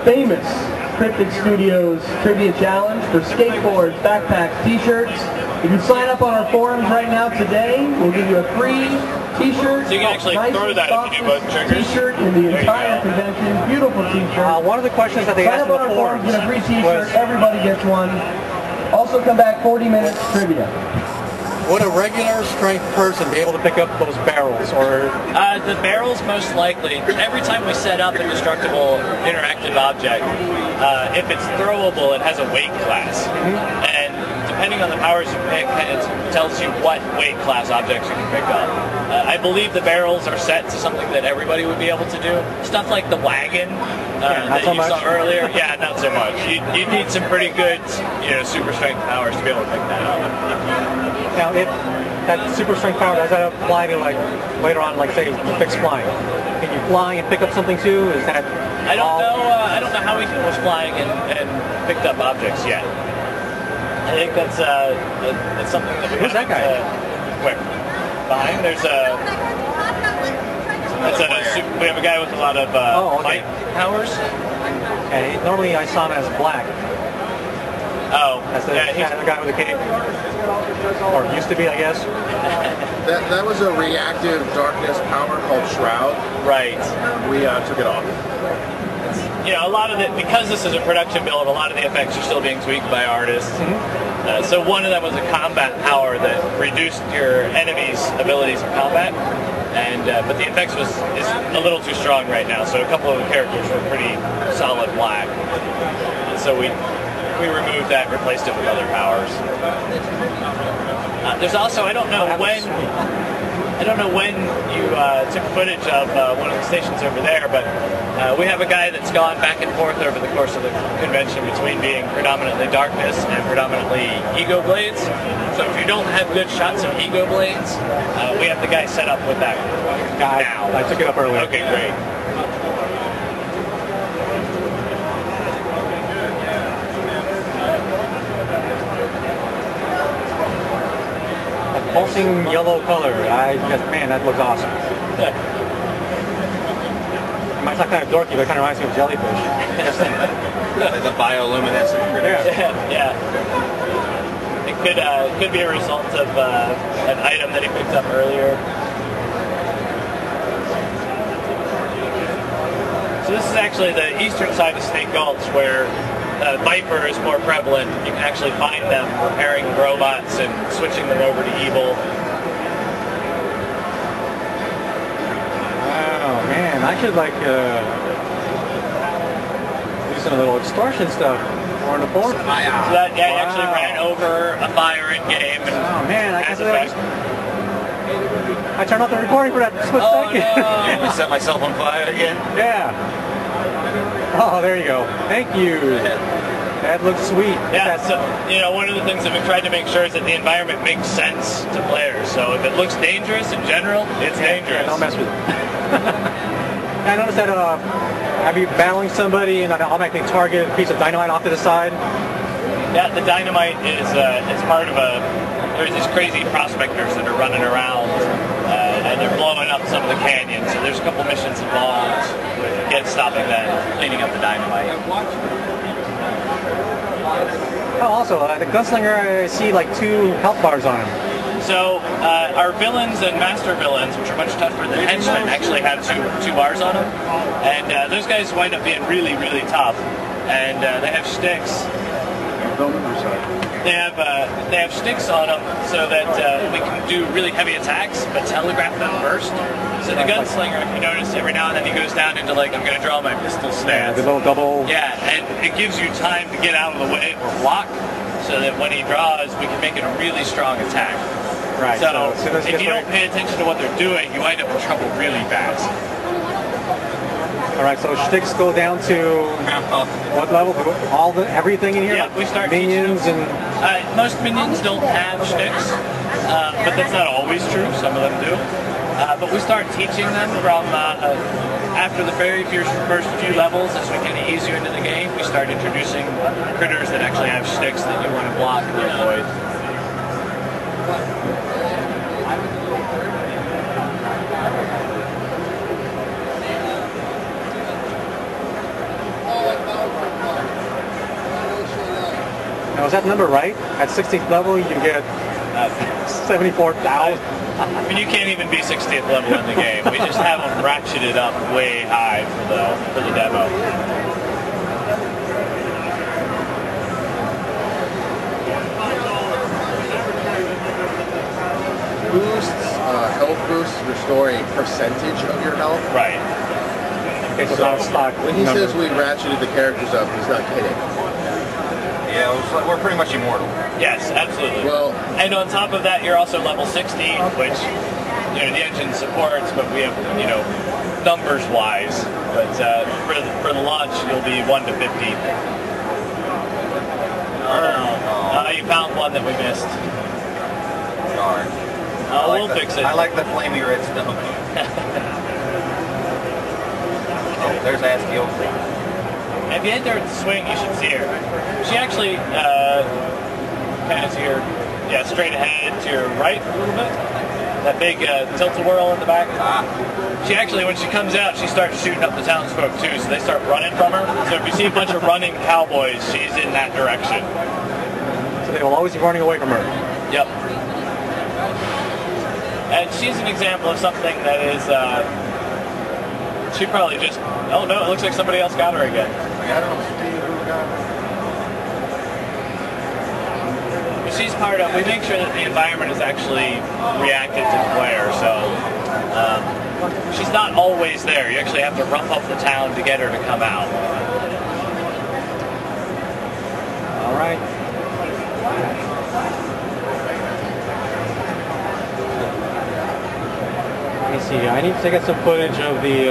Famous Cryptic Studios Trivia Challenge for skateboards, backpacks, t-shirts. If you sign up on our forums right now today, we'll give you a free t-shirt. So you can actually throw that if you do both triggers. T-shirt in the entire convention. Beautiful t-shirt. One of the questions that they asked in the forums, get a free t-shirt. Everybody gets one. Also come back 40 minutes trivia. Would a regular strength person be able to pick up those barrels, or? The barrels most likely. Every time we set up a destructible interactive object, if it's throwable, it has a weight class. And depending on the powers you pick, it tells you what weight class objects you can pick up. I believe the barrels are set to something that everybody would be able to do. Stuff like the wagon that you saw earlier, yeah, not so much. You'd need some pretty good, super strength powers to be able to pick that up. Now, if that super strength power, does that apply to, like, later on, like, say, fixed flying? Can you fly and pick up something too? Is that? I don't know how he was flying and picked up objects yet. I think that's something that we. Who's that guy? Where? Behind? There's a. We have a guy with a lot of light powers. And normally I saw him as black. Oh, that's the guy with the cape, or used to be, I guess. that was a reactive darkness power called Shroud. Right. We took it off. A lot of it, because this is a production build, a lot of the effects are still being tweaked by artists. So one of them was a combat power that reduced your enemy's abilities in combat, but the effects is a little too strong right now. So a couple of the characters were pretty solid black, and so we removed that and replaced it with other powers. There's also, I don't know when you took footage of one of the stations over there, but we have a guy that's gone back and forth over the course of the convention between being predominantly darkness and predominantly ego blades. So if you don't have good shots of ego blades, we have the guy set up with that now. I took it up earlier. Okay, great. Pulsing yellow color. Man, that looks awesome. It might sound kind of dorky, but it kind of reminds me of jellyfish. Like the bioluminescent. Yeah. It could be a result of an item that he picked up earlier. So this is actually the eastern side of Snake Gulch, where Viper is more prevalent. You can actually find them repairing robots and switching them over to evil. Oh man, I should do some little extortion stuff on the board. So that guy actually ran over a fire in game. And man, I turned off the recording for that split second. No. I set myself on fire again. Yeah. Oh, there you go. Thank you. That looks sweet. Yeah, so, one of the things that we tried to make sure is that the environment makes sense to players. So if it looks dangerous in general, it's dangerous. Don't mess with it. I noticed that, have you battling somebody and automatically target a piece of dynamite off to the side? Yeah, the dynamite is it's part of there's these crazy prospectors that are running around and they're blowing up some of the canyons. So there's a couple missions involved with stopping that, cleaning up the dynamite. Oh, also, the gunslinger, I see like 2 health bars on him. So our villains and master villains, which are much tougher than henchmen, actually have two bars on them. And those guys wind up being really, really tough. And they have sticks. They have sticks on them so that we can do really heavy attacks, but telegraph them first. So the gunslinger, if you notice, every now and then he goes down into I'm going to draw my pistol stance. The little double. Yeah, and it gives you time to get out of the way or block, so that when he draws, we can make it a really strong attack. Right. So if you don't pay attention to what they're doing, you wind up in trouble really fast. All right, so sticks go down to what level? Everything in here? Yeah, we start minions and most minions don't have sticks, but that's not always true. Some of them do. But we start teaching them from after the very first few levels, as we kind of ease you into the game. We start introducing critters that actually have sticks that you want to block and avoid. is that number right? At 16th level, you can get 74,000. I mean, you can't even be 60th level in the game. We just have them ratcheted up way high for the demo. Boosts, health boosts restore a percentage of your health. Right. Okay, so not a stock When he number. says we ratcheted the characters up, he's not kidding. Yeah, we're pretty much immortal. Yes, absolutely. Well, and on top of that, you're also level 60, which the engine supports, but we have numbers wise. But for the launch, you'll be 1 to 50. You found one that we missed. Darn. We'll fix it. I like the flamey red stone. Oh, there's Askew. If you enter the swing, you should see her. She actually kind of to your, straight ahead to your right a little bit. That big tilt-a-whirl in the back. She actually, when she comes out, she starts shooting up the townsfolk too, so they start running from her. So if you see a bunch of running cowboys, she's in that direction. So they will always be running away from her. Yep. And she's an example of something that is, she probably just, oh no, it looks like somebody else got her again. I don't see who got it. She's part of, we make sure that the environment is actually reactive to the player, so she's not always there. You actually have to rough up the town to get her to come out. All right. Let me see. I need to get some footage of the